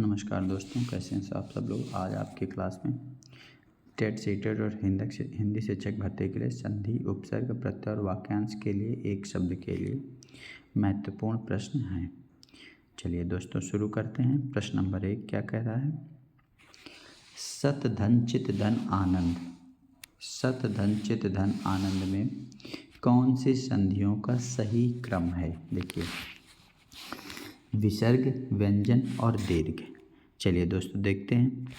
नमस्कार दोस्तों, कैसे हैं आप सब लोग। आज आपकी क्लास में टेट सीटेट और हिंदी शिक्षक भर्ती के लिए संधि, उपसर्ग, प्रत्यय और वाक्यांश के लिए एक शब्द के लिए महत्वपूर्ण प्रश्न हैं। चलिए दोस्तों शुरू करते हैं। प्रश्न नंबर 1 क्या कह रहा है? सत धन चित धन आनंद। सत धन चित धन आनंद में कौन सी संधियों का सही क्रम है? देखिए, विसर्ग, व्यंजन और दीर्घ। चलिए दोस्तों देखते हैं।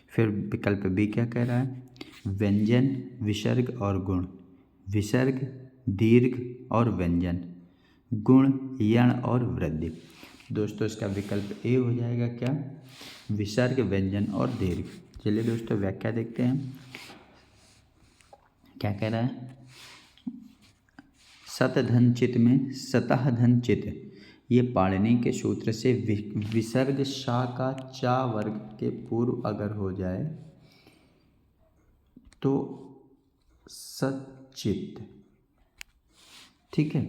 फिर विकल्प बी क्या कह रहा है? व्यंजन, विसर्ग और गुण। विसर्ग, दीर्घ और व्यंजन, गुण, यण और वृद्धि। दोस्तों इसका विकल्प ए हो जाएगा क्या? विसर्ग, व्यंजन और दीर्घ। चलिए दोस्तों व्याख्या देखते हैं। क्या कह रहा है? सत धन चित में सतः धन चित, ये पाणिनि के सूत्र से विसर्ग शा का चा वर्ग के पूर्व अगर हो जाए तो सचित, ठीक है।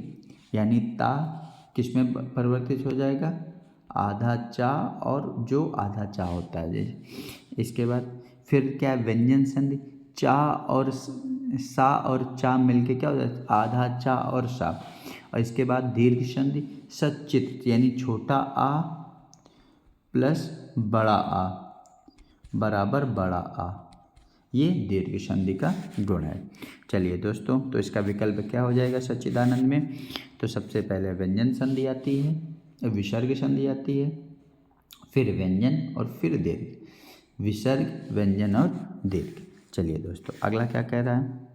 यानी ता किस में परिवर्तित हो जाएगा? आधा चा, और जो आधा चा होता है जैसे। इसके बाद फिर क्या है? व्यंजन संधि, चा और सा और चा मिलके क्या हो जाता है? आधा चा और सा। और इसके बाद दीर्घ संधि सचित, यानी छोटा आ प्लस बड़ा आ बराबर बड़ा आ, ये दीर्घ संधि का गुण है। चलिए दोस्तों, तो इसका विकल्प क्या हो जाएगा सच्चिदानंद में? तो सबसे पहले व्यंजन संधि आती है, विसर्ग संधि आती है, फिर व्यंजन और फिर दीर्घ। विसर्ग, व्यंजन और दीर्घ। चलिए दोस्तों अगला क्या कह रहा है?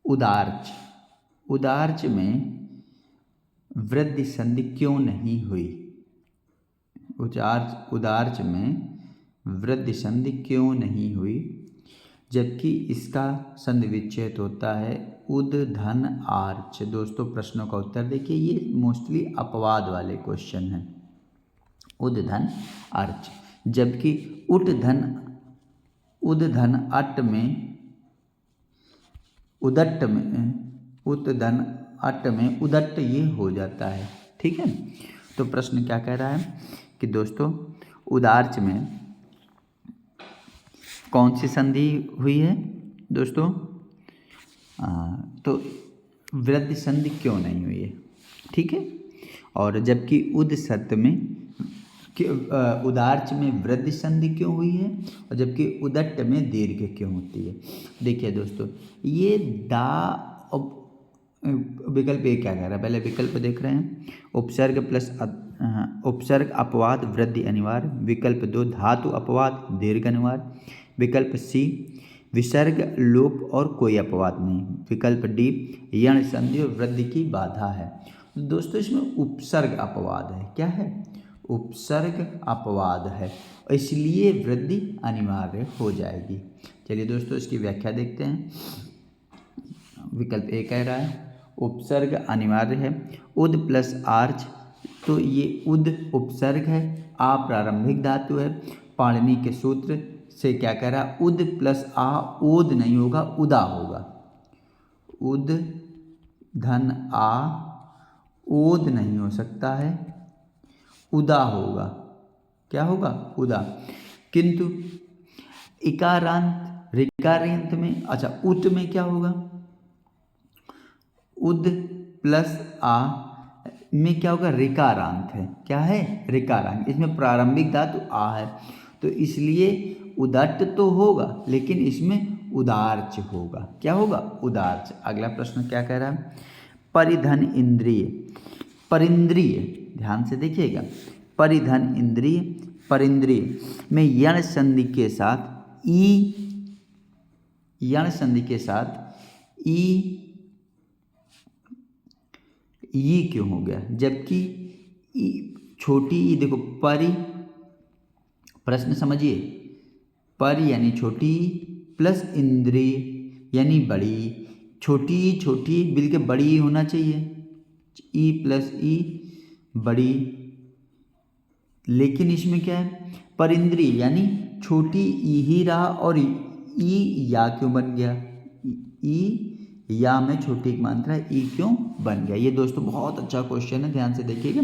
उदार्च। उदार्च में वृद्धि संधि क्यों नहीं हुई? उदार्च में वृद्धि संधि क्यों नहीं हुई, जबकि इसका संधि विच्छेद होता है उद धन आर्च। दोस्तों प्रश्नों का उत्तर देखिए, ये मोस्टली अपवाद वाले क्वेश्चन हैं। उद धन अर्च, जबकि उद धन अट में उदट्ट में उत धन अट में उदट्ट ये हो जाता है, ठीक है। तो प्रश्न क्या कह रहा है कि दोस्तों उदार्च में कौन सी संधि हुई है दोस्तों? तो वृद्धि संधि क्यों नहीं हुई है, ठीक है। और जबकि उद सत में उदार्च में वृद्धि संधि क्यों हुई है, और जबकि उदट्ट में दीर्घ क्यों होती है? देखिए दोस्तों, ये विकल्प ए क्या कह रहा है? पहले विकल्प देख रहे हैं। उपसर्ग अपवाद वृद्धि अनिवार्य। विकल्प 2 धातु अपवाद दीर्घ अनिवार्य। विकल्प सी विसर्ग लोप और कोई अपवाद नहीं। विकल्प डी यण संधि और वृद्धि की बाधा है। दोस्तों इसमें उपसर्ग अपवाद है। क्या है? उपसर्ग अपवाद है, इसलिए वृद्धि अनिवार्य हो जाएगी। चलिए दोस्तों इसकी व्याख्या देखते हैं। विकल्प ए कह रहा है उपसर्ग अनिवार्य है। उद प्लस आर्च, तो ये उद उपसर्ग है, आ प्रारंभिक धातु है। पाणिनि के सूत्र से क्या कह रहा है? उद प्लस आ ओद नहीं होगा, उदा होगा। उद धन आ ओद नहीं हो सकता है, उदा होगा। क्या होगा? उदा। किंतु इकारांत ऋकारांत में, अच्छा उत में क्या होगा? उद प्लस आ में क्या होगा? ऋकारांत है। क्या है? ऋकारांत। इसमें प्रारंभिक धातु आ है, तो इसलिए उदट्ट तो होगा, लेकिन इसमें उदार्च होगा। क्या होगा? उदार्च। अगला प्रश्न क्या कह रहा है? परिधन इंद्रिय। परिंद्रिय, ध्यान से देखिएगा। परिधन इंद्रिय, परिंद्रिय में यण संधि के साथ ई क्यों हो गया? जबकि छोटी ई, देखो परि, प्रश्न समझिए, पर यानी छोटी प्लस इंद्रिय यानी बड़ी। छोटी बिल्कुल बड़ी होना चाहिए, ई प्लस ई बड़ी। लेकिन इसमें क्या है? परिंद्रिय यानी छोटी ई ही रहा, और ई या क्यों बन गया? ई या में छोटी की मात्रा ई क्यों बन गया? ये दोस्तों बहुत अच्छा क्वेश्चन है, ध्यान से देखिएगा।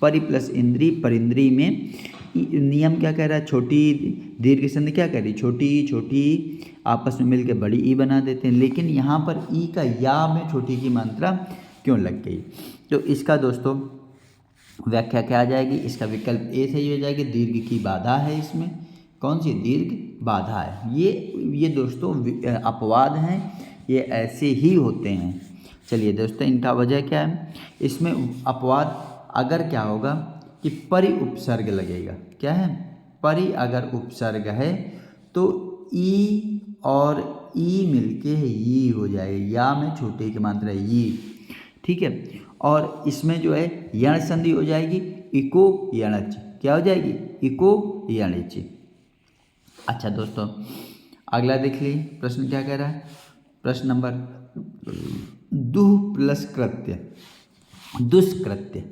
परि प्लस इंद्री, परिंद्री में नियम क्या कह रहा है, छोटी दीर्घ संधि क्या कह रही, छोटी छोटी आपस में मिलकर बड़ी ई बना देते हैं, लेकिन यहाँ पर ई का या में छोटी की मात्रा क्यों लग गई। तो इसका दोस्तों व्याख्या क्या आ जाएगी, इसका विकल्प ए सही हो जाएगी, दीर्घ की बाधा है, इसमें कौन सी दीर्घ बाधा है। ये दोस्तों अपवाद हैं, ये ऐसे ही होते हैं। चलिए दोस्तों इनका वजह क्या है, इसमें अपवाद अगर क्या होगा कि परि उपसर्ग लगेगा, क्या है, परि अगर उपसर्ग है तो ई और ई मिलके ई हो जाएगी, या में छोटे की मात्रा ई, ठीक है। और इसमें जो है यण संधि हो जाएगी, इको यणच, क्या हो जाएगी, इको यणिच। अच्छा दोस्तों अगला देख लीजिए प्रश्न क्या कह रहा है, प्रश्न नंबर दुह प्लस कृत्य, दुष्कृत्य,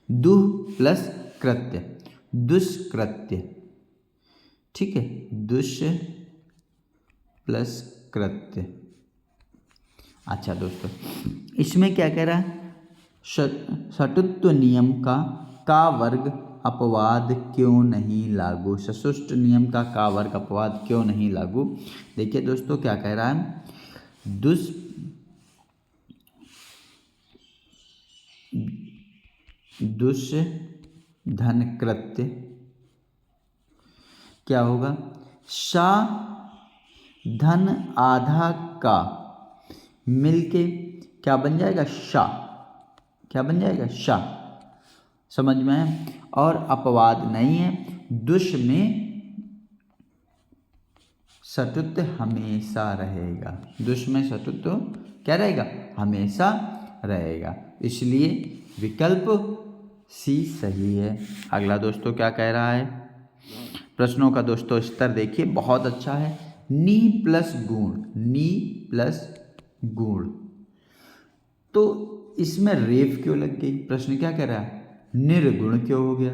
दुह प्लस कृत्य, दुष्कृत्य, ठीक है, दुष प्लस कृत्य। अच्छा दोस्तों इसमें क्या कह रहा है, सटुत्व नियम का वर्ग अपवाद क्यों नहीं लागू, सशुष्ट नियम का वर्ग अपवाद क्यों नहीं लागू। देखिए दोस्तों क्या कह रहा है, दुष धन कृत्य क्या होगा, सा धन आधा का मिलके क्या बन जाएगा, शा, क्या बन जाएगा, शा, समझ में है। और अपवाद नहीं है, दुष में सटुत्व हमेशा रहेगा, दुष में सटुत्व क्या रहेगा, हमेशा रहेगा, इसलिए विकल्प सी सही है। अगला दोस्तों क्या कह रहा है, प्रश्नों का दोस्तों स्तर देखिए बहुत अच्छा है, नी प्लस गुण, नी प्लस गुण, तो इसमें रेफ क्यों लग गई, प्रश्न क्या कह रहा है, निर्गुण क्यों हो गया,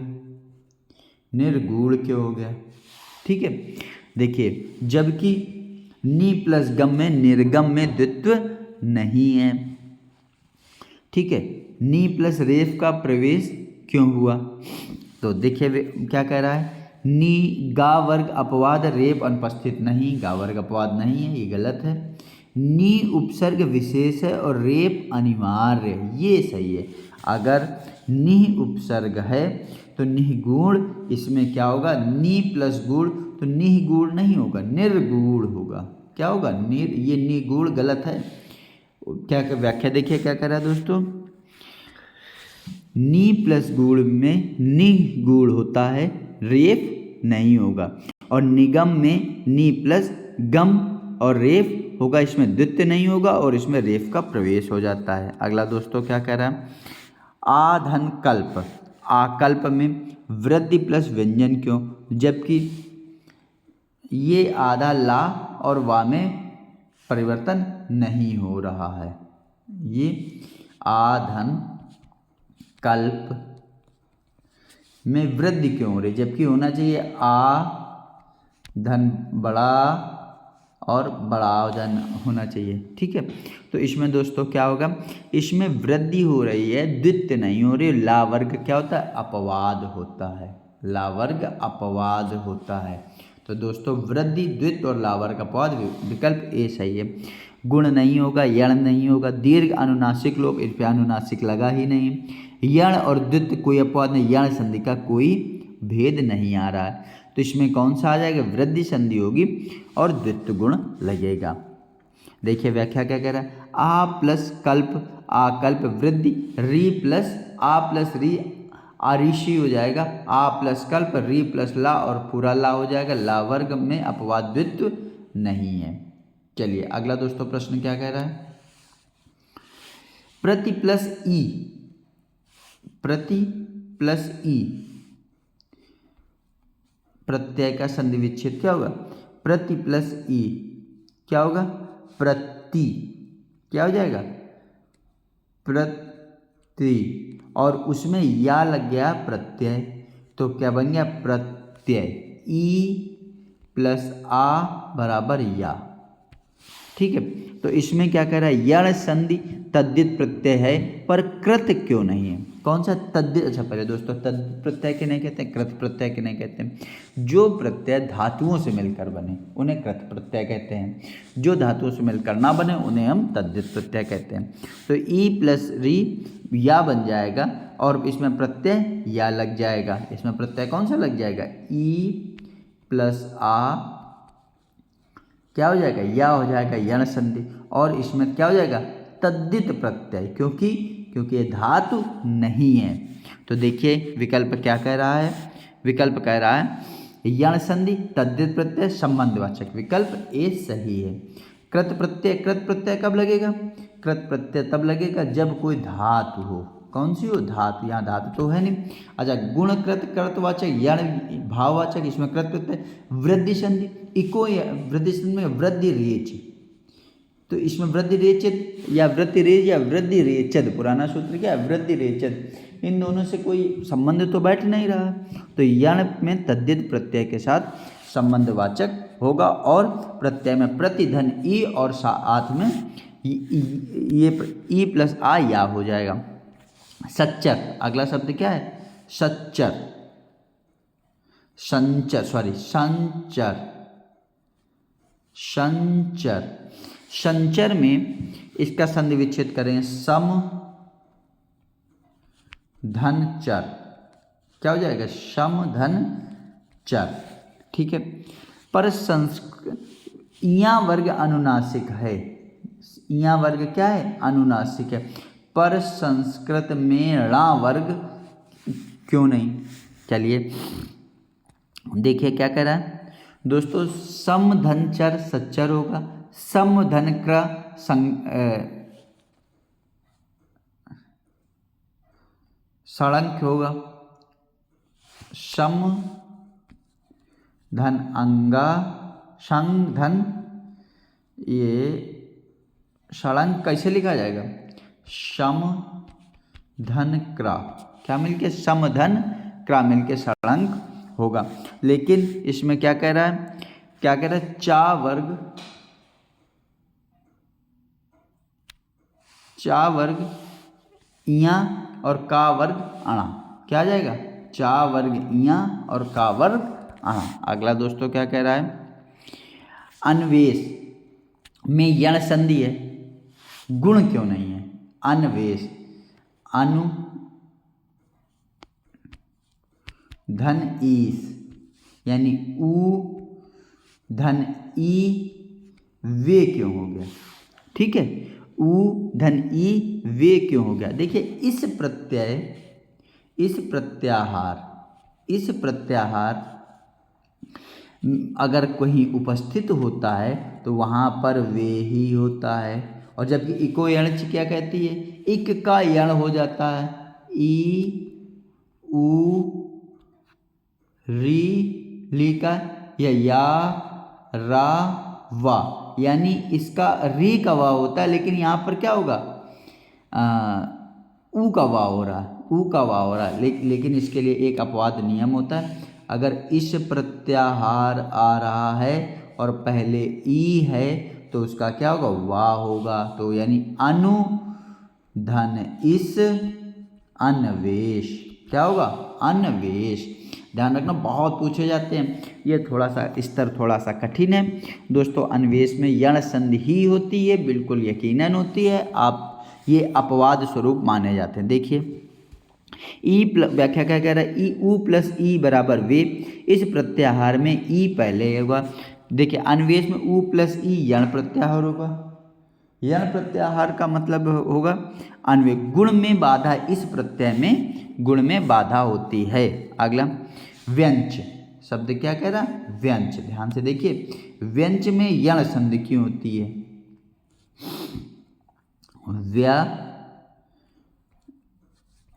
निर्गुण क्यों हो गया, ठीक है। देखिए जबकि नी प्लस गम में निर्गम में द्वित्व नहीं है, ठीक है, नी प्लस रेफ का प्रवेश क्यों हुआ, तो देखिए क्या कह रहा है, नी गा वर्ग अपवाद रेफ अनुपस्थित नहीं, गा वर्ग अपवाद नहीं है, ये गलत है। नी उपसर्ग विशेष है और रेप अनिवार्य है, ये सही है। अगर नी उपसर्ग है तो निगुण, इसमें क्या होगा, नी प्लस गुण, तो निगुण नहीं होगा, निर्गुण होगा, क्या होगा, ये निगुण गलत है। क्या व्याख्या देखिए क्या कर रहा है दोस्तों, नी प्लस गुण में निगुण होता है, रेफ नहीं होगा, और निगम में नी प्लस गम और रेफ होगा, इसमें द्वित्व नहीं होगा और इसमें रेफ का प्रवेश हो जाता है। अगला दोस्तों क्या कह रहा है, आधन कल्प, आकल्प में वृद्धि प्लस व्यंजन क्यों, जबकि ये आधा ला और वा में परिवर्तन नहीं हो रहा है, ये आधन कल्प में वृद्धि क्यों हो रही, जबकि होना चाहिए आ धन बड़ा और बड़ा धन होना चाहिए, ठीक है। तो इसमें दोस्तों क्या होगा, इसमें वृद्धि हो रही है, द्वित्व नहीं हो रही, ला वर्ग क्या होता है, अपवाद होता है, ला वर्ग अपवाद होता है। तो दोस्तों वृद्धि, द्वित्व और ला वर्ग अपवाद, विकल्प ए सही है। गुण नहीं होगा, यण नहीं होगा, दीर्घ अनुनासिक लोग, इस पर अनुनासिक लगा ही नहीं, यण और द्वित्व कोई अपवाद नहीं, यण संधि का कोई भेद नहीं आ रहा है, तो इसमें कौन सा आ जाएगा, वृद्धि संधि होगी और द्वित्व गुण लगेगा। देखिए व्याख्या क्या कह रहा है, आ प्लस कल्प, आकल्प वृद्धि, री प्लस आ प्लस री, आरिशी हो जाएगा, आ प्लस कल्प, री प्लस ला और पूरा ला हो जाएगा, ला वर्ग में अपवाद द्वित्व नहीं है। चलिए अगला दोस्तों प्रश्न क्या कह रहा है, प्रति प्लस ई, प्रति प्लस ई प्रत्यय का संधि विच्छेद क्या होगा, प्रति प्लस ई क्या होगा, प्रति, क्या हो जाएगा, प्रति, और उसमें या लग गया प्रत्यय, तो क्या बन गया, प्रत्यय, ई प्लस आ बराबर या, ठीक है। तो इसमें क्या कह रहा है, यण संधि तद्धित प्रत्यय है पर कृत क्यों नहीं है, कौन सा तद्धित, अच्छा पहले दोस्तों तद्धित प्रत्यय के नहीं कहते हैं, कृत प्रत्यय के नहीं कहते हैं। जो प्रत्यय धातुओं से मिलकर बने उन्हें कृत प्रत्यय कहते हैं, जो धातुओं से मिलकर ना बने उन्हें हम तद्धित प्रत्यय कहते हैं। तो ई प्लस री या बन जाएगा और इसमें प्रत्यय या लग जाएगा। इसमें प्रत्यय कौन सा लग जाएगा, ई प्लस आ क्या हो जाएगा, या हो जाएगा यण संधि, और इसमें क्या हो जाएगा तद्धित प्रत्यय, क्योंकि ये धातु नहीं है। तो देखिए विकल्प क्या कह रहा है, विकल्प कह रहा है यण संधि तद्धित प्रत्यय संबंधवाचक, विकल्प ए सही है। कृत प्रत्यय कब लगेगा, कृत प्रत्यय तब लगेगा जब कोई धातु हो। कौन सी हो, धातु, यहाँ धातु तो है नहीं। अच्छा गुणकृत कृतवाचक यण भाववाचक, इसमें कृत प्रत्यय वृद्धि संधि, इको वृद्धि संधि में वृद्धि रेच, तो इसमें वृद्धि रेचद या वृद्धि रेच या वृद्धि रेचद, पुराना सूत्र क्या है वृद्धि रेचद, इन दोनों से कोई संबंध तो बैठ नहीं रहा। तो यण में तद्धित प्रत्यय के साथ संबंधवाचक होगा और प्रत्यय में प्रतिधन ई और साथ में ये ई प्लस आ या हो जाएगा। सच्चर, अगला शब्द क्या है, सच्चर, संचर, सॉरी संचर, संचर, संचर में इसका संधि विच्छेद करें सम धन चर, क्या हो जाएगा सम धन चर, ठीक है। पर इया वर्ग अनुनासिक है, इया वर्ग क्या है अनुनासिक है, पर संस्कृत में णा वर्ग क्यों नहीं। चलिए देखिए क्या कह रहा है दोस्तों, सम धन चर सच्चर होगा, सम धन क्र षडंक होगा, सम धन अंगा संग धन, ये षडंक कैसे लिखा जाएगा, सम धन क्रा, क्या मिलके सम धन क्रा मिलके षडंक होगा। लेकिन इसमें क्या कह रहा है, क्या कह रहा है चा वर्ग इया और का वर्ग अणा, क्या आ जाएगा चा वर्ग इया और का वर्ग अणा। अगला दोस्तों क्या कह रहा है, अन्वेष में यण संधि है, गुण क्यों नहीं है, अन्वेष अनु धन ईस यानी ऊ धन ई वे क्यों हो गया, ठीक है, ऊ धन ई वे क्यों हो गया। देखिए इस प्रत्याहार अगर कहीं उपस्थित होता है तो वहाँ पर वे ही होता है, और जबकि इको यणच क्या कहती है, इक का यण हो जाता है, ई ऊ री का या रा वा, यानी इसका री का वा होता है, लेकिन यहाँ पर क्या होगा ऊ का वा हो रहा है, ऊ का वा हो रहा है। लेकिन इसके लिए एक अपवाद नियम होता है, अगर इस प्रत्याहार आ रहा है और पहले ई है तो उसका क्या होगा वा होगा, तो यानी अनु धन इस अन्वेष, क्या होगा अन्वेष। ध्यान रखना बहुत पूछे जाते हैं, ये थोड़ा सा स्तर थोड़ा सा कठिन है दोस्तों। अन्वेष में यण संधि ही होती है, बिल्कुल यकीनन होती है, आप ये अपवाद स्वरूप माने जाते हैं। देखिए ई व्याख्या क्या कह रहा है, ई ऊ प्लस ई बराबर वे, इस प्रत्याहार में ई पहले होगा। देखिए अन्वेष में ऊ प्लस ई यण प्रत्याहार होगा, यण प्रत्याहार का मतलब होगा अन्वय, गुण में बाधा, इस प्रत्यय में गुण में बाधा होती है। अगला व्यंच शब्द क्या कह रहा है, व्यंच, ध्यान से देखिए व्यंच में यण संधि क्यों होती है,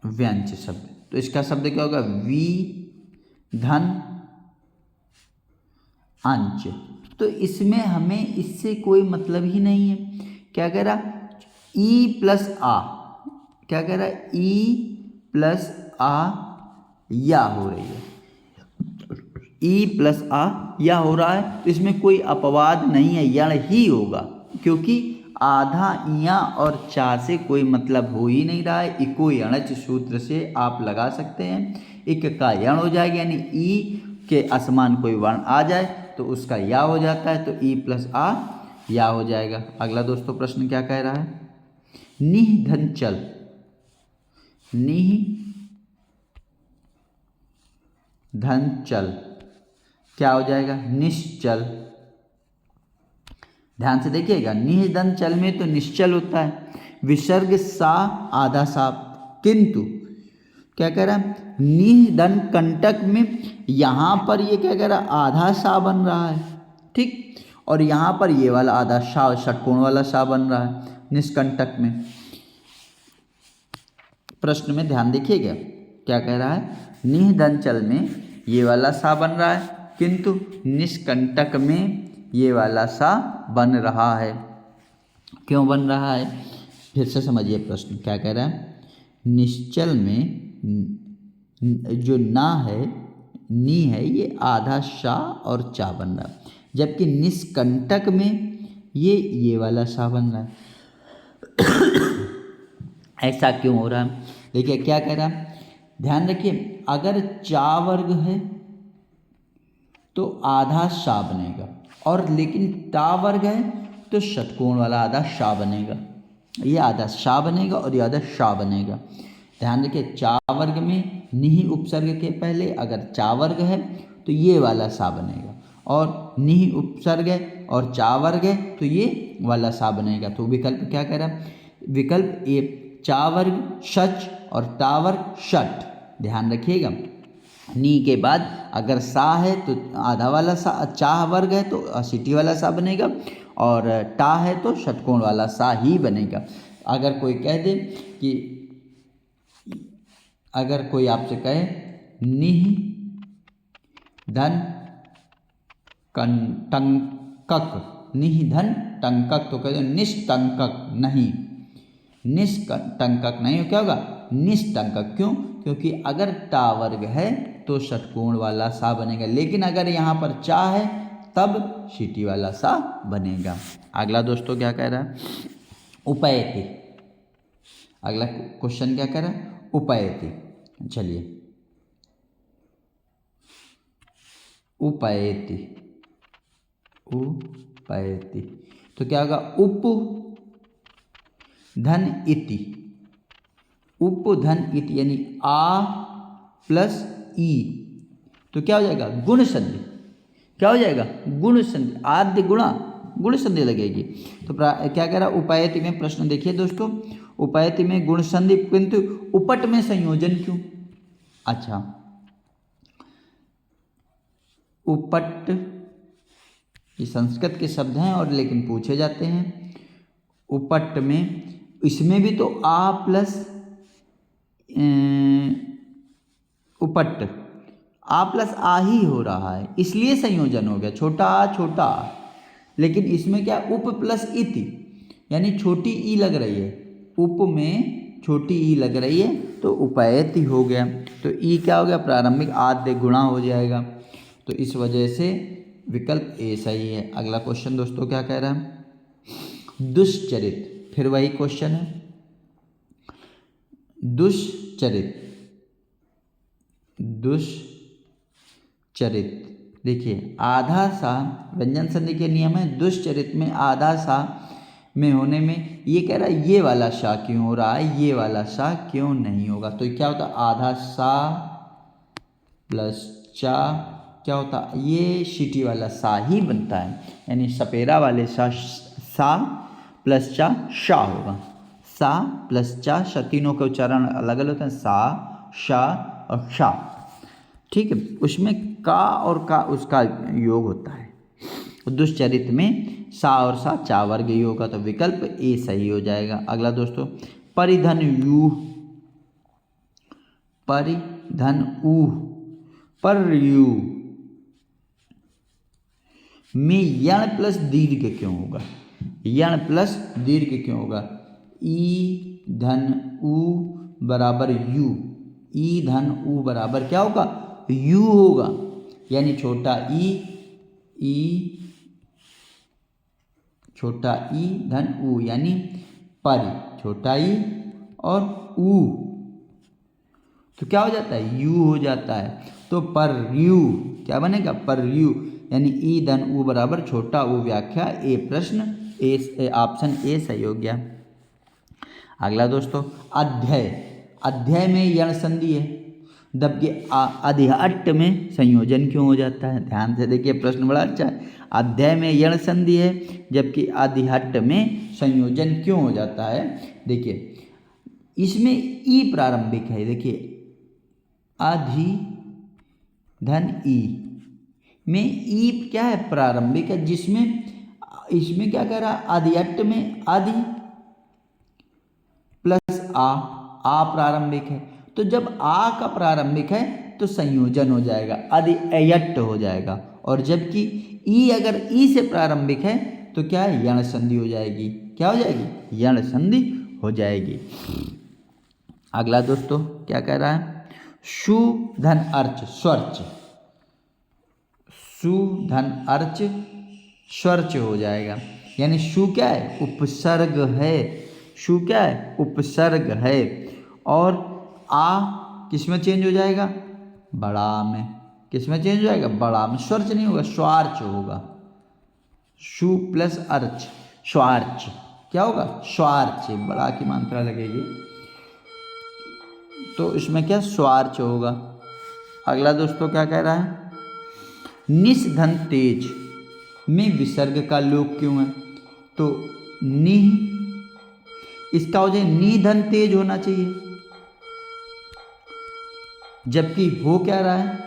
व्यंच शब्द, तो इसका शब्द क्या होगा वी धन अंच, तो इसमें हमें इससे कोई मतलब ही नहीं है। क्या कह रहा ई प्लस आ, क्या कह रहा है ई प्लस आ या हो रही है, ई प्लस आ या हो रहा है, तो इसमें कोई अपवाद नहीं है, यण ही होगा, क्योंकि आधा इया और चा से कोई मतलब हो ही नहीं रहा है। इको यणच सूत्र से आप लगा सकते हैं। इक का यण हो जाएगा, यानी ई के असमान कोई वर्ण आ जाए तो उसका या हो जाता है, तो ई प्लस आ या हो जाएगा। अगला दोस्तों प्रश्न क्या कह रहा है, निह धन चल, निह धन चल क्या हो जाएगा, निश्चल। ध्यान से देखिएगा, निह धन चल में तो निश्चल होता है, विसर्ग सा आधा सा, किंतु क्या कह रहा है, निह धन कंटक में यहाँ पर ये क्या कह रहा है, आधा सा बन रहा है, ठीक, और यहाँ पर ये वाला आधा सा षटकोण वाला सा बन रहा है निष्कंटक में। प्रश्न में ध्यान देखिएगा क्या कह रहा है, निह धन चल में ये वाला सा बन रहा है, किंतु निष्कंटक में ये वाला सा बन रहा है। क्यों बन रहा है, फिर से समझिए प्रश्न क्या कह रहा है, निश्चल में जो ना है, नी है, ये आधा शा और चा बन रहा है, जबकि निष्कंटक में ये वाला सा बन रहा है। ऐसा क्यों हो रहा है, देखिए क्या कह रहा है, ध्यान रखिए, अगर चा वर्ग है तो आधा शा बनेगा, और लेकिन टा वर्ग है तो षटकोण वाला आधा शा बनेगा। ये आधा शा बनेगा और ये आधा शा बनेगा। ध्यान रखिए, चा वर्ग में निहि उपसर्ग के पहले अगर चा वर्ग है तो ये वाला सा बनेगा, और निहि उपसर्ग है और चा वर्ग है तो ये वाला सा बनेगा। तो विकल्प क्या कह रहा है, विकल्प ए चा वर्ग शच और टा वर्ग षट। ध्यान रखिएगा, नी के बाद अगर सा है तो आधा वाला सा, चा वर्ग है तो सिटी वाला सा बनेगा, और टा है तो षटकोण वाला सा ही बनेगा। अगर कोई कह दे कि, अगर कोई आपसे कहे निह धन टंकक, निह धन टंकक, तो कह दो निष्टंकक नहीं, निष्टंकक नहीं, क्या होगा, निष्टंकक। क्यों, क्योंकि अगर टा वर्ग है तो षटकोण वाला सा बनेगा, लेकिन अगर यहाँ पर चा है तब सीटी वाला सा बनेगा। अगला दोस्तों क्या कह रहा है, उपयति। अगला क्वेश्चन क्या कह रहा है, उपयति। चलिए, उपयति, उपयति तो क्या होगा, उप धन इति, उप धन इति यानी आ प्लस ई, तो क्या हो जाएगा, गुण संधि। क्या हो जाएगा, गुण संधि, आद्य गुणा गुण संधि लगेगी। तो क्या कह रहा है, उपयति में प्रश्न देखिए दोस्तों, उपयति में गुण संधि, किंतु उपट में संयोजन क्यों। अच्छा, उपट ये संस्कृत के शब्द हैं और लेकिन पूछे जाते हैं। उपट में इसमें भी तो आ प्लस उपट, आ प्लस आ ही हो रहा है, इसलिए संयोजन हो गया, छोटा आ छोटा आ। लेकिन इसमें क्या, उप प्लस इति यानी छोटी ई लग रही है, उप में छोटी ई लग रही है तो उपयति हो गया। तो ई क्या हो गया, प्रारंभिक आद्य गुणा हो जाएगा। तो इस वजह से विकल्प ए सही है। अगला क्वेश्चन दोस्तों क्या कह रहा है, दुष्चरित, फिर वही क्वेश्चन है, दुष्चरित, दुष्चरित। देखिए, आधा सा व्यंजन संधि के नियम है, दुष्चरित में आधा सा में होने में ये कह रहा है ये वाला सा क्यों हो रहा है, ये वाला सा क्यों नहीं होगा। तो क्या होता है, आधा सा प्लस चा क्या होता है, ये सीटी वाला सा ही बनता है, यानी सपेरा वाले सा प्लस चा शा होगा, सा प्लस चा, तीनों के उच्चारण अलग अलग होते हैं, सा शा और शा, ठीक है। उसमें का और का उसका योग होता है। दुष्चरित में सा और सा चा वर्ग ही होगा, तो विकल्प ए सही हो जाएगा। अगला दोस्तों, परिधन यू, परिधन ऊ, पर यू में यण प्लस दीर्घ क्यों होगा, यण प्लस दीर्घ क्यों होगा, ई धन ऊ बराबर यू, ई धन ऊ बराबर क्या होगा, यू होगा, यानी छोटा ई छोटा ई धन ऊ यानी पर, छोटा ई और ऊ तो क्या हो जाता है, यू हो जाता है। तो पर यू क्या बनेगा, पर यू यानी ई धन ऊ बराबर छोटा ऊ। व्याख्या ए प्रश्न ए, ऑप्शन ए सही हो गया। अगला दोस्तों अध्याय, अध्याय में यण संधि है, जबकि अधिहट्ट में संयोजन क्यों हो जाता है। ध्यान से देखिए प्रश्न बड़ा अच्छा है। अध्याय में यण संधि है जबकि अधिहट्ट में संयोजन क्यों हो जाता है। देखिए इसमें ई प्रारंभिक है, देखिए अधि धन ई में ई क्या है, प्रारंभिक है, जिसमें इसमें क्या कह रहा है, अधिहट्ट में अधि प्लस आ प्रारंभिक है। तो जब आ का प्रारंभिक है तो संयोजन हो जाएगा, अधियट्ट हो जाएगा। और जबकि ई अगर ई से प्रारंभिक है तो क्या है, यण संधि हो जाएगी। क्या हो जाएगी, यण संधि हो जाएगी। अगला दोस्तों क्या कह रहा है, शु धन अर्च स्वर्च, शु धन अर्च स्वर्च हो जाएगा। यानी शु क्या है, उपसर्ग है, शु क्या है, उपसर्ग है। और आ किस में चेंज हो जाएगा, बड़ा में। किस में चेंज हो जाएगा, बड़ा में। स्वर्च नहीं होगा, स्वार्च होगा। शु प्लस अर्च स्वार्च क्या होगा, स्वार्च, बड़ा की मात्रा लगेगी तो इसमें क्या स्वार्च होगा। अगला दोस्तों क्या कह रहा है, निस धन तेज में विसर्ग का लोप क्यों है। तो नि इसका हो जाए नि धन तेज होना चाहिए, जबकि हो क्या रहा है,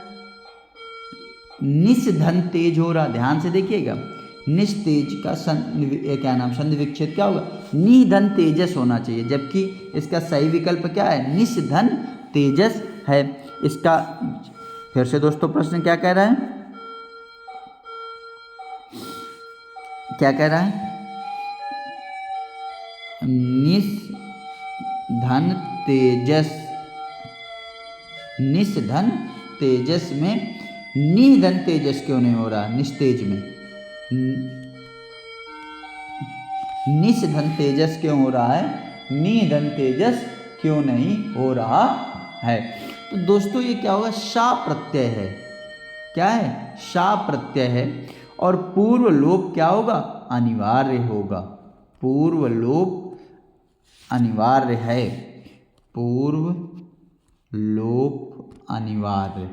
निस धन तेज हो रहा। ध्यान से देखिएगा, निस तेज का क्या नाम संधि विच्छेद क्या होगा, नि धन तेजस होना चाहिए, जबकि इसका सही विकल्प क्या है, निस धन तेजस है। इसका फिर से दोस्तों प्रश्न क्या कह रहा है, क्या कह रहा है, निस धन तेजस, निस धन तेजस में नि धन तेजस क्यों नहीं हो रहा, निस्तेज में निस धन तेजस क्यों हो रहा है, नि धन तेजस क्यों नहीं हो रहा है। तो दोस्तों ये क्या होगा, शा प्रत्यय है। क्या है, शा प्रत्यय है। और पूर्व लोप क्या होगा, अनिवार्य होगा। पूर्व लोप अनिवार्य है, पूर्व लोप अनिवार्य।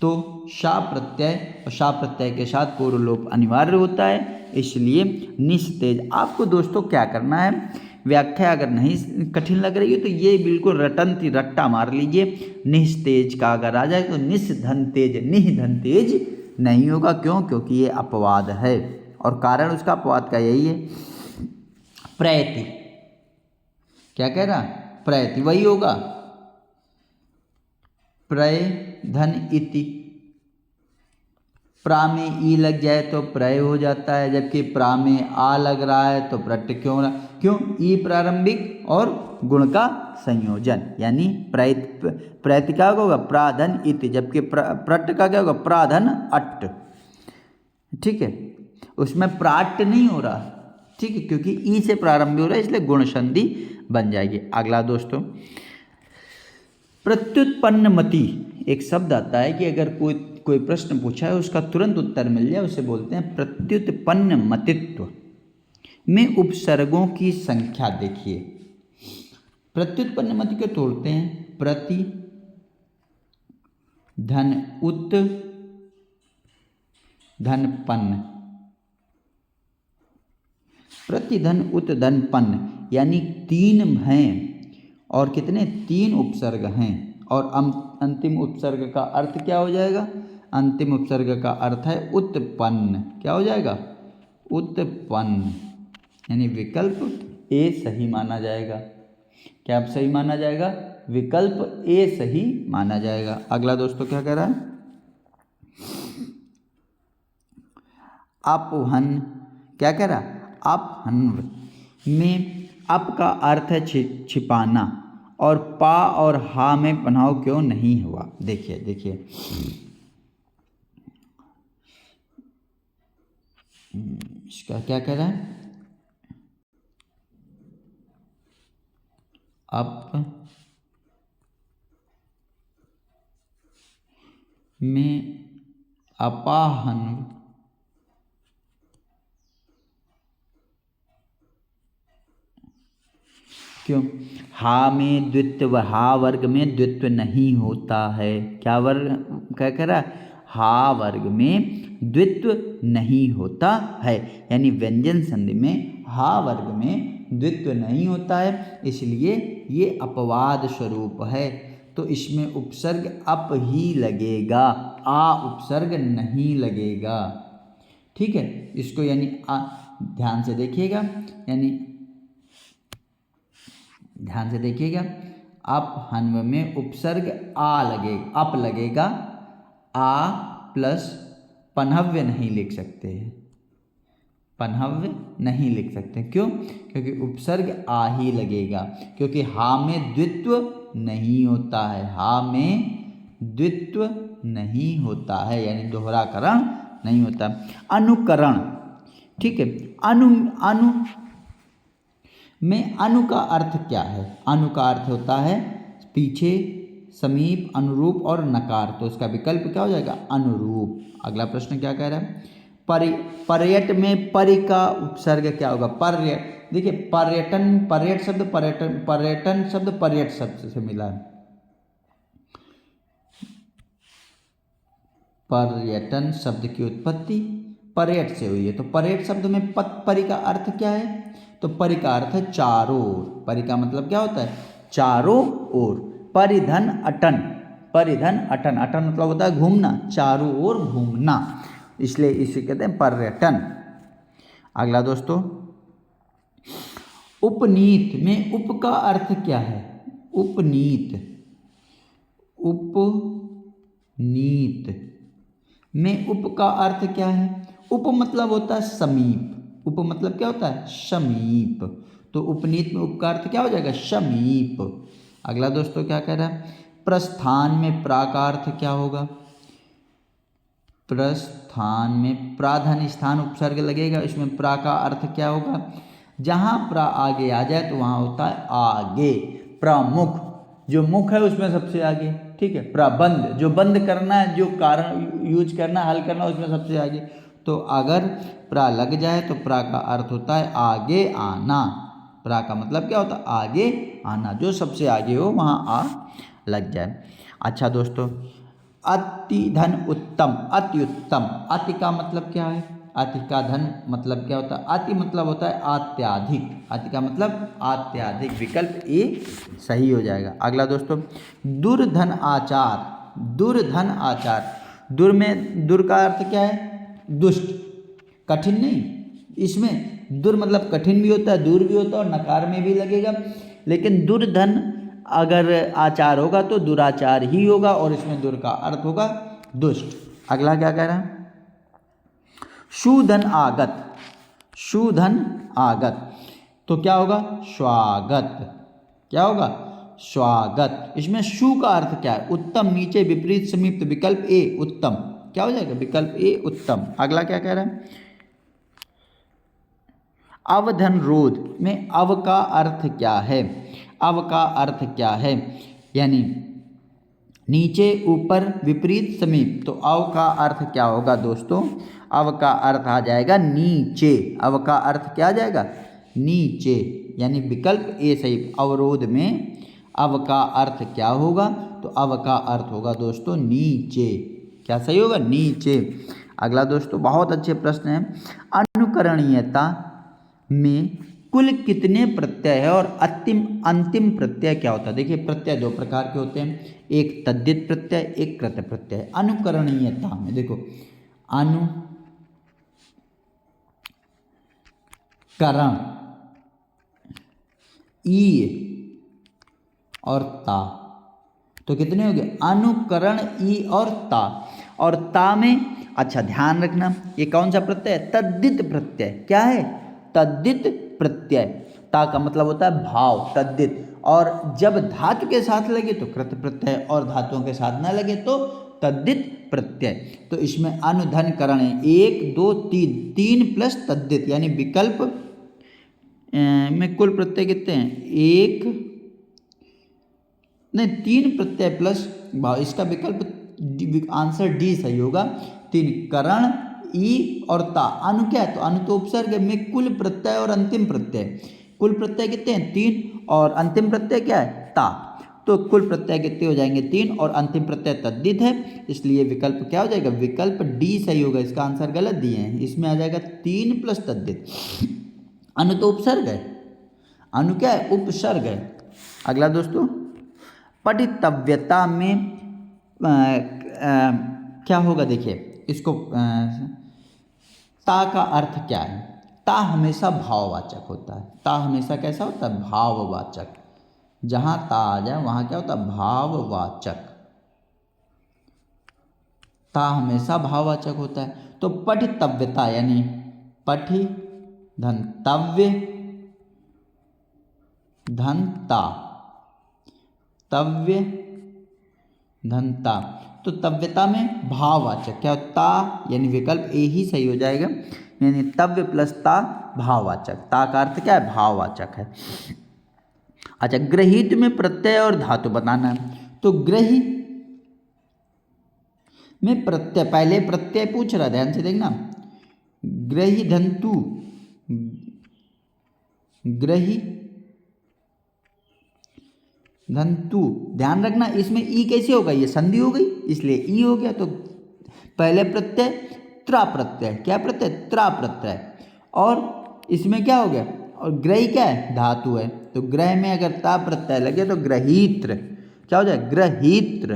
तो शा प्रत्यय और शा प्रत्यय के साथ पूर्व लोप अनिवार्य होता है, इसलिए निस्तेज। आपको दोस्तों क्या करना है, व्याख्या अगर नहीं कठिन लग रही है तो ये बिल्कुल रटंती रट्टा मार लीजिए। निस्तेज का अगर आ जाए तो निस धन तेज, निह धन तेज नहीं होगा। क्यों, क्योंकि ये अपवाद है और कारण उसका अपवाद का यही है। प्रयति क्या कह रहा, प्रयति वही होगा, प्रय धन इति। प्रा में ई लग जाए तो प्रय हो जाता है, जबकि प्रा में आ लग रहा है तो प्रट क्यों रहा, क्यों, ई प्रारंभिक और गुण का संयोजन, यानी प्रयति क्या होगा, प्राधन इति, जबकि प्रट का क्या होगा, प्राधन अट्ट। ठीक है, उसमें प्राट नहीं हो रहा, ठीक है, क्योंकि ई से प्रारंभ हो रहा है, इसलिए गुण संधि बन जाएगी। अगला दोस्तों प्रत्युत्पन्न मति एक शब्द आता है कि अगर कोई प्रश्न पूछा है उसका तुरंत उत्तर मिल जाए उसे बोलते हैं प्रत्युत्पन्न मतित्व। में उपसर्गों की संख्या देखिए, प्रत्युत्पन्न मति को तोड़ते हैं, प्रति धन उत धन पन्न, प्रति धन उत धन पन्न, यानी तीन हैं और कितने, तीन उपसर्ग हैं। और अंतिम उपसर्ग का अर्थ क्या हो जाएगा, अंतिम उपसर्ग का अर्थ है उत्पन्न। क्या हो जाएगा, उत्पन्न, यानी विकल्प ए सही माना जाएगा। क्या सही माना जाएगा, विकल्प ए सही माना जाएगा। अगला दोस्तों क्या कह रहा है, अपहन, क्या कह रहा, अपहन में अप का अर्थ है छिपाना, और पा और हा में पनाव क्यों नहीं हुआ। देखिए इसका क्या कह रहा है, अप में अपाहन क्यों, हा में द्वित्व, हा वर्ग में द्वित्व नहीं होता है। क्या वर्ग क्या कह रहा है, हा वर्ग में द्वित्व नहीं होता है, यानी व्यंजन संधि में हा वर्ग में द्वित्व नहीं होता है, इसलिए ये अपवाद स्वरूप है। तो इसमें उपसर्ग अप ही लगेगा, आ उपसर्ग नहीं लगेगा। ठीक है, इसको यानी ध्यान से देखिएगा, यानी ध्यान से देखिएगा, अप हन्व में उपसर्ग आ लगेगा, अप लगेगा, आ प्लस पन्हव्य नहीं लिख सकते हैं, पन्हव्य नहीं लिख सकते। क्यों, क्योंकि उपसर्ग आ ही लगेगा, क्योंकि हा में द्वित्व नहीं होता है, हा में द्वित्व नहीं होता है, यानी दोहराकरण नहीं होता। अनुकरण, ठीक है, अनु में अनु का अर्थ क्या है, अनु का अर्थ होता है पीछे, समीप, अनुरूप और नकार, तो इसका विकल्प क्या हो जाएगा, अनुरूप। अगला प्रश्न क्या कह रहा है, पर्यट में परि का उपसर्ग क्या होगा, पर्य, देखिए पर्यटन, पर्यट शब्द पर्यटन शब्द पर्यट शब्द से मिला है, पर्यटन शब्द की उत्पत्ति पर्यट से हुई है, तो पर्यट शब्द में परि का अर्थ क्या है, तो परि का अर्थ है चारों ओर, परि का मतलब क्या होता है, चारों ओर। परिधन अटन, परिधन अटन, अटन मतलब होता है घूमना, चारों ओर घूमना, इसलिए इसे कहते हैं पर्यटन। अगला दोस्तों, उपनीत में उप का अर्थ क्या है, उपनीत, उपनीत में उप का अर्थ क्या है, उप मतलब होता है समीप, उप मतलब क्या होता है, समीप, तो उपनीत में उप का अर्थ क्या हो जाएगा, समीप। अगला दोस्तों क्या कह रहा है, प्रस्थान में प्रा का अर्थ क्या होगा, प्रस्थान में प्राधान्य स्थान उपसर्ग लगेगा, इसमें प्रा का अर्थ क्या होगा, जहां प्रा आगे आ जाए तो वहां होता है आगे, प्रमुख, जो मुख है उसमें सबसे आगे, ठीक है, प्रबंध, जो बंद करना है, जो कारण यूज करना, हल करना, उसमें सबसे आगे, तो अगर प्रा लग जाए तो प्रा का अर्थ होता है आगे आना, प्रा का मतलब क्या होता है, आगे आना, जो सबसे आगे हो वहाँ आ लग जाए। अच्छा दोस्तों, अति धन उत्तम, अति उत्तम, अति का मतलब क्या है, अति का धन मतलब क्या होता है, अति मतलब होता है अत्याधिक, अति का मतलब अत्याधिक, विकल्प ए सही हो जाएगा। अगला दोस्तों, दुर्धन आचार, दुर्धन आचार, दुर में दुर का अर्थ क्या है, दुष्ट, कठिन नहीं, इसमें दुर मतलब कठिन भी होता है, दूर भी होता है और नकार में भी लगेगा, लेकिन दुर्धन अगर आचार होगा तो दुराचार ही होगा और इसमें दुर का अर्थ होगा दुष्ट। अगला क्या कह रहा है, शूधन आगत, शूधन आगत, तो क्या होगा, स्वागत, क्या होगा, स्वागत, इसमें शू का अर्थ क्या है, उत्तम, नीचे, विपरीत, समीप, तो विकल्प ए उत्तम, क्या हो जाएगा, विकल्प ए उत्तम। अगला क्या कह रहा है, अवधन रोध में अव का अर्थ क्या है, अव का अर्थ क्या है, यानी नीचे, ऊपर, विपरीत, समीप, तो अव का अर्थ क्या होगा दोस्तों, अव का अर्थ आ जाएगा नीचे, अव का अर्थ क्या आ जाएगा, नीचे, यानी विकल्प ए सही। अवरोध में अव का अर्थ क्या होगा, तो अव का अर्थ होगा दोस्तों नीचे, क्या सही होगा, नीचे। अगला दोस्तों बहुत अच्छे प्रश्न है, अनुकरणीयता में कुल कितने प्रत्यय है और अंतिम प्रत्यय क्या होता है। देखिए प्रत्यय दो प्रकार के होते हैं, एक तद्धित प्रत्यय, एक कृत प्रत्यय। अनुकरणीयता में देखो, अनुकरण, ई और ता, तो कितने हो गए, अनुकरण, ई और ता, और ता में अच्छा ध्यान रखना ये कौन सा प्रत्यय है, तद्धित प्रत्यय, क्या है, तद्धित प्रत्यय, ता का मतलब होता है भाव, तद्धित, और जब धातु के साथ लगे तो कृत प्रत्यय और धातुओं के साथ ना लगे तो तद्धित प्रत्यय। तो इसमें अनुधन करण है 1 2 3, 3 प्लस तद्धित यानी विकल्प में कुल प्रत्यय कितने हैं? 1 नहीं 3 प्रत्यय प्लस भाव, इसका विकल्प आंसर डी सही होगा। 3 करण ई और ता। अनु क्या है? तो अनु तो उपसर्ग में कुल प्रत्यय और अंतिम प्रत्यय। कुल प्रत्यय कितने हैं? 3 और अंतिम प्रत्यय क्या है? ता। तो कुल प्रत्यय कितने हो जाएंगे? 3 और अंतिम प्रत्यय तद्धित है, इसलिए विकल्प क्या हो जाएगा? विकल्प डी सही होगा। इसका आंसर गलत दिए हैं, इसमें आ जाएगा 3 प्लस तद्धित। अनु तो उपसर्ग है, अनु क्या है? उपसर्ग है। अगला दोस्तों, पठितव्यता में क्या होगा? देखिए इसको ता का अर्थ क्या है? ता हमेशा भाववाचक होता है। ता हमेशा कैसा होता है? भाववाचक। जहां ता आ जाए वहां क्या होता है? भाववाचक। ता हमेशा भाववाचक होता है। तो पठितव्यता यानी पठि धनतव्य धनता, तव्य धनता। तो तव्यता में भाववाचक क्या होता? यानी विकल्प ए ही सही हो जाएगा, यानी तव्य प्लस ता भाववाचक। ता का अर्थ क्या है? भाववाचक है। अच्छा, ग्रहित में प्रत्यय और धातु बताना है। तो ग्रही में प्रत्यय, पहले प्रत्यय पूछ रहा, ध्यान से देखना। ग्रही धंतु, ग्रही धंतु, ध्यान रखना इसमें ई कैसे होगा? ये संधि हो गई इसलिए ई हो गया। तो पहले प्रत्यय त्रा प्रत्यय, क्या प्रत्यय? त्रा प्रत्यय। और इसमें क्या हो गया? और ग्रही क्या है? धातु है। तो ग्रह में अगर ता प्रत्यय लगे तो ग्रहीत्र क्या हो जाए? ग्रहीत्र।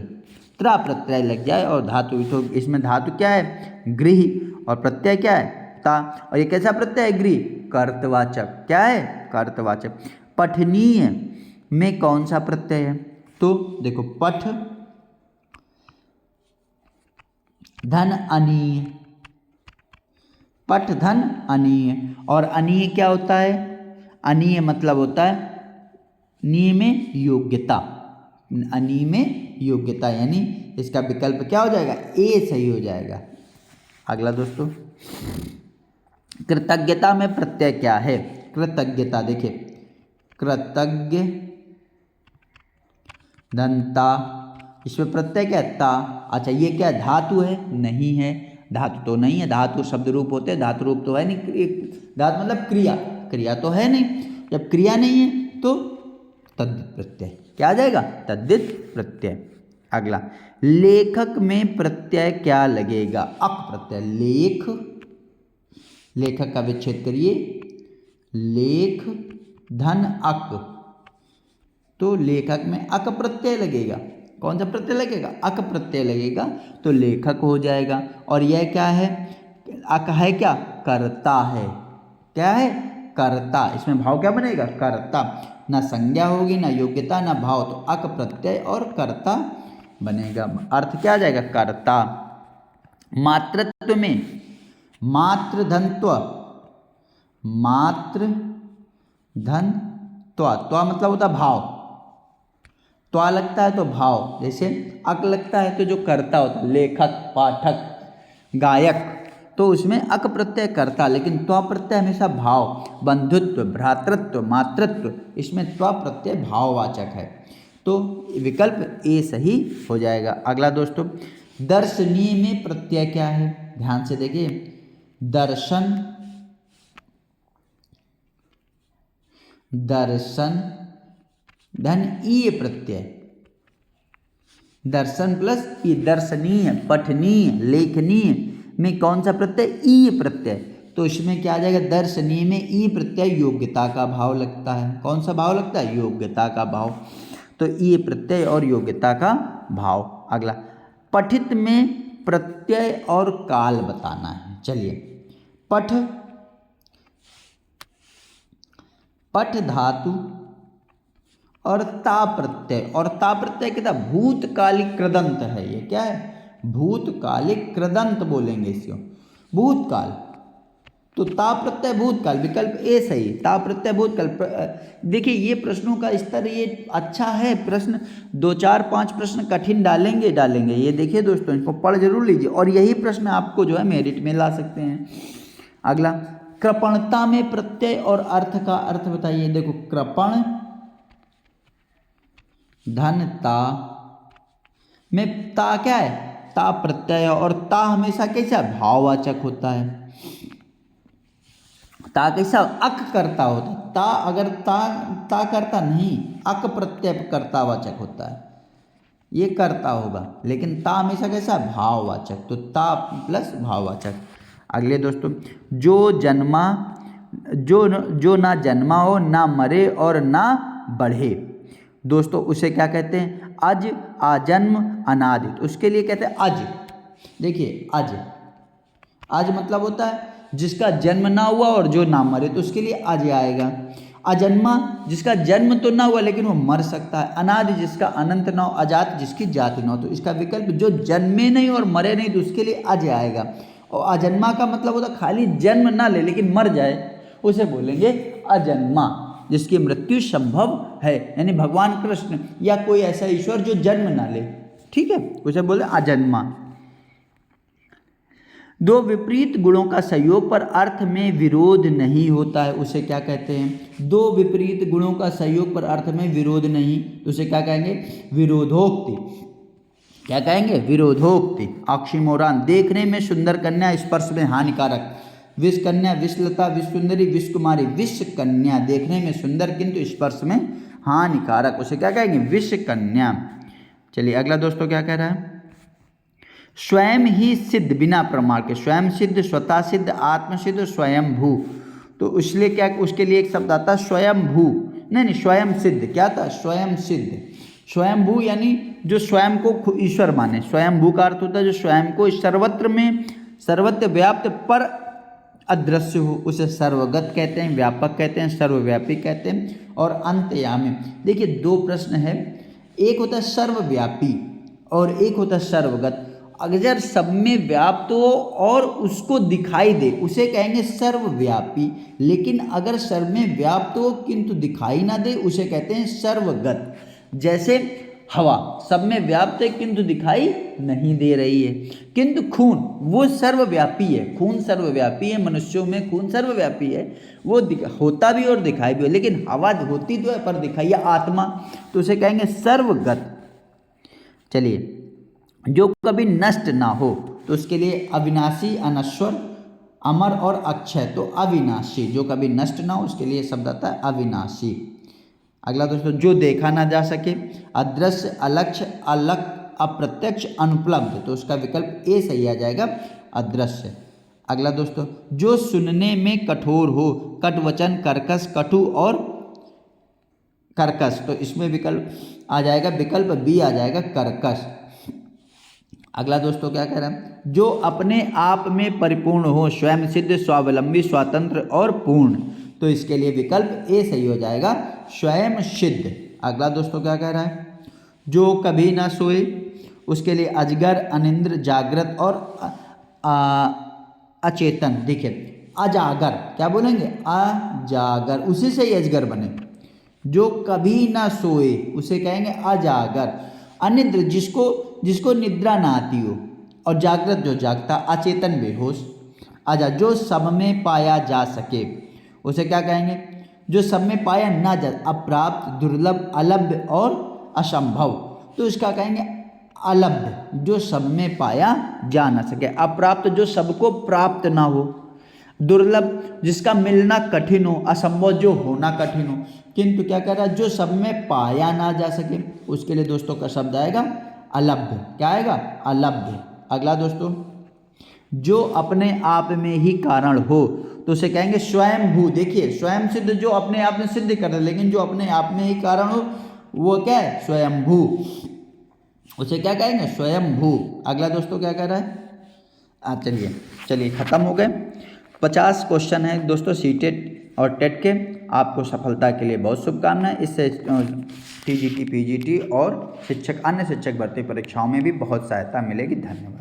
त्रा प्रत्यय लग जाए और धातु, तो इसमें धातु क्या है? गृह, और प्रत्यय क्या है? ता। और ये कैसा प्रत्यय है? गृह, कर्तवाचक। क्या है? कर्तवाचक। पठनीय में कौन सा प्रत्यय है? तो देखो, पठ धन अनीय, पठ धन अनीय। और अनीय क्या होता है? अनीय मतलब होता है नी में योग्यता, अनी में योग्यता, यानी इसका विकल्प क्या हो जाएगा? ए सही हो जाएगा। अगला दोस्तों, कृतज्ञता में प्रत्यय क्या है? कृतज्ञता देखिए, कृतज्ञ धनता, इसमें प्रत्यय क्या है? ता। अच्छा, ये क्या धातु है? नहीं है, धातु तो नहीं है। धातु शब्द रूप होते हैं, धातु रूप तो है नहीं। धातु मतलब क्रिया, क्रिया तो है नहीं। जब क्रिया नहीं है तो तद्धित प्रत्यय क्या आ जाएगा? तद्धित प्रत्यय। अगला, लेखक में प्रत्यय क्या लगेगा? अक प्रत्यय। लेख, लेखक का विच्छेद करिए, लेख धन अक, तो लेखक में अक प्रत्यय लगेगा। कौन सा प्रत्यय लगेगा? अक प्रत्यय लगेगा, तो लेखक हो जाएगा। और यह क्या है? अक है क्या? कर्ता है। क्या है? कर्ता। इसमें भाव क्या बनेगा? कर्ता। ना संज्ञा होगी, ना योग्यता, ना भाव, तो अक प्रत्यय और कर्ता बनेगा। अर्थ क्या आ जाएगा? कर्ता। मातृत्व में मातृ धनत्व, मातृ धन त्वा, त्वा मतलब होता भाव, त्वा लगता है तो भाव। जैसे अक लगता है तो जो कर्ता होता है, लेखक, पाठक, गायक, तो उसमें अक प्रत्यय कर्ता, लेकिन त्वा प्रत्यय हमेशा भाव। बंधुत्व, भ्रातृत्व, मातृत्व, इसमें त्वा प्रत्यय भाववाचक है। तो विकल्प ए सही हो जाएगा। अगला दोस्तों, दर्शनीय में प्रत्यय क्या है? ध्यान से देखिए, दर्शन, दर्शन धन ई प्रत्यय, दर्शन प्लस ई, दर्शनीय, पठनीय, लेखनीय में कौन सा प्रत्यय? ई प्रत्यय। तो इसमें क्या आ जाएगा? दर्शनीय में ई प्रत्यय योग्यता का भाव लगता है। कौन सा भाव लगता है? योग्यता का भाव। तो ई प्रत्यय और योग्यता का भाव। अगला, पठित में प्रत्यय और काल बताना है। चलिए, पठ, पठ धातु और ता प्रत्यय, और ता प्रत्यय क्या था? भूतकालिक कृदंत है। ये क्या है? भूतकालिक कृदंत बोलेंगे इसको, भूतकाल। तो ता प्रत्यय भूतकाल, विकल्प ए सही, ता प्रत्यय भूतकाल। देखिए ये प्रश्नों का स्तर ये अच्छा है, प्रश्न 2 4 5 प्रश्न कठिन डालेंगे, ये देखिए दोस्तों, इनको पढ़ जरूर लीजिए और यही प्रश्न आपको जो है मेरिट में ला सकते हैं। अगला, कृपणता में प्रत्यय और अर्थ का अर्थ बताइए। देखो कृपण धन ता में ता क्या है, ता प्रत्यय, और ता हमेशा कैसा भाववाचक होता है। ता कैसा अक करता होता है, ता अगर ता करता नहीं, अक प्रत्यय कर्तावाचक होता है, ये करता होगा, लेकिन ता हमेशा कैसा भाववाचक, तो ता प्लस भाववाचक। अगले दोस्तों, जो ना जन्मा हो, ना मरे और ना बढ़े, दोस्तों उसे क्या कहते हैं, अज, आजन्म, अनादि। तो उसके लिए कहते हैं अज। देखिए अज मतलब होता है जिसका जन्म ना हुआ और जो ना मरे, तो उसके लिए अज आएगा। अजन्मा जिसका जन्म तो ना हुआ लेकिन वो मर सकता है। अनादि जिसका अनंत ना हो। अजात जिसकी जाति ना हो। तो इसका विकल्प जो जन्मे नहीं और मरे नहीं, तो उसके लिए अज आएगा। और अजन्मा का मतलब होता है खाली जन्म ना ले लेकिन मर जाए, उसे बोलेंगे अजन्मा, जिसकी मृत्यु संभव है, यानी भगवान कृष्ण या कोई ऐसा ईश्वर जो जन्म ना ले, ठीक है, उसे बोले अजन्मा। दो विपरीत गुणों का संयोग पर अर्थ में विरोध नहीं होता है, उसे क्या कहते हैं। दो विपरीत गुणों का संयोग पर अर्थ में विरोध नहीं, तो उसे क्या कहेंगे, विरोधोक्ति। क्या कहेंगे, विरोधोक्ति, ऑक्सीमोरॉन। देखने में सुंदर कन्या, स्पर्श में हानिकारक। विष कन्या, विषलता, विषसुंदरी, विषकुमारी। विष कन्या देखने में सुंदर किंतु स्पर्श में हानिकारक, उसे क्या कहेंगे, विष कन्या। चलिए अगला दोस्तों क्या कह रहा है, स्वयं ही सिद्ध बिना प्रमाण के। स्वयं सिद्ध, स्वतः सिद्ध, आत्मसिद्ध, स्वयंभू। तो इसलिए क्या, उसके लिए एक शब्द आता है स्वयंभू, नहीं स्वयं सिद्ध। क्या था, स्वयं सिद्ध। स्वयंभू यानी जो स्वयं को ईश्वर माने। स्वयंभू का अर्थ होता है जो स्वयं को सर्वत्र में, सर्वत्र व्याप्त पर अदृश्य हो, उसे सर्वगत कहते हैं, व्यापक कहते हैं, सर्वव्यापी कहते हैं, और अंतर्यामी। देखिए दो प्रश्न है, एक होता है सर्वव्यापी और एक होता है सर्वगत। अगर सब में व्याप्त हो और उसको दिखाई दे, उसे कहेंगे सर्वव्यापी। लेकिन अगर सर्व में व्याप्त हो किंतु दिखाई ना दे, उसे कहते हैं सर्वगत। जैसे हवा सब में व्याप्त है किंतु दिखाई नहीं दे रही है, किंतु खून वो सर्वव्यापी है, खून सर्वव्यापी है, मनुष्यों में खून सर्वव्यापी है, वो होता भी और दिखाई भी हो, लेकिन हवा होती तो है पर दिखाई, या आत्मा, तो उसे कहेंगे सर्वगत। चलिए, जो कभी नष्ट ना हो, तो उसके लिए अविनाशी, अनश्वर, अमर और अक्षय। तो अविनाशी, जो कभी नष्ट ना हो, उसके लिए शब्द आता है अविनाशी। अगला दोस्तों, जो देखा ना जा सके, अदृश्य, अलक्ष्य, अप्रत्यक्ष, अनुपलब्ध। तो उसका विकल्प ए सही आ जाएगा, अदृश्य। अगला दोस्तों, जो सुनने में कठोर हो, कटवचन, कर्कश, कटु और कर्कश। तो इसमें विकल्प आ जाएगा, विकल्प बी आ जाएगा, कर्कश। अगला दोस्तों क्या कह रहा है, जो अपने आप में परिपूर्ण हो, स्वयं सिद्ध, स्वावलंबी, स्वतंत्र और पूर्ण। तो इसके लिए विकल्प ए सही हो जाएगा, स्वयं सिद्ध। अगला दोस्तों क्या कह रहा है, जो कभी ना सोए, उसके लिए अजगर, अनिंद्र, जागृत और अचेतन। देखिए अजागर, क्या बोलेंगे, अजागर, उसी से ही अजगर बने। जो कभी ना सोए उसे कहेंगे अजागर। अनिद्र जिसको निद्रा ना आती हो, और जागृत जो जागता, अचेतन बेहोश। आजा जो सब में पाया जा सके, उसे क्या कहेंगे, जो सब में पाया ना जा, अप्राप्त, दुर्लभ, अलभ्य और असंभव। तो इसका कहेंगे अलभ्य, जो सब में पाया जा ना सके। अप्राप्त जो सबको प्राप्त ना हो। दुर्लभ जिसका मिलना कठिन हो। असंभव जो होना कठिन हो। किंतु क्या कह रहा है, जो सब में पाया ना जा सके, उसके लिए दोस्तों का शब्द आएगा अलभ्य। क्या आएगा, अलभ्य। अगला दोस्तों, जो अपने आप में ही कारण हो, तो उसे कहेंगे स्वयंभू। देखिए स्वयं सिद्ध, जो अपने आप में सिद्ध कर रहे, लेकिन जो अपने आप में ही कारण हो वो क्या है, स्वयंभू, उसे क्या कहेंगे, स्वयंभू। अगला दोस्तों क्या कह रहा है, चलिए खत्म हो गए। 50 क्वेश्चन है दोस्तों सीटेट और टेट के। आपको सफलता के लिए बहुत शुभकामनाएं। इससे टीजीटी, पीजीटी और अन्य शिक्षक भर्ती परीक्षाओं में भी बहुत सहायता मिलेगी। धन्यवाद।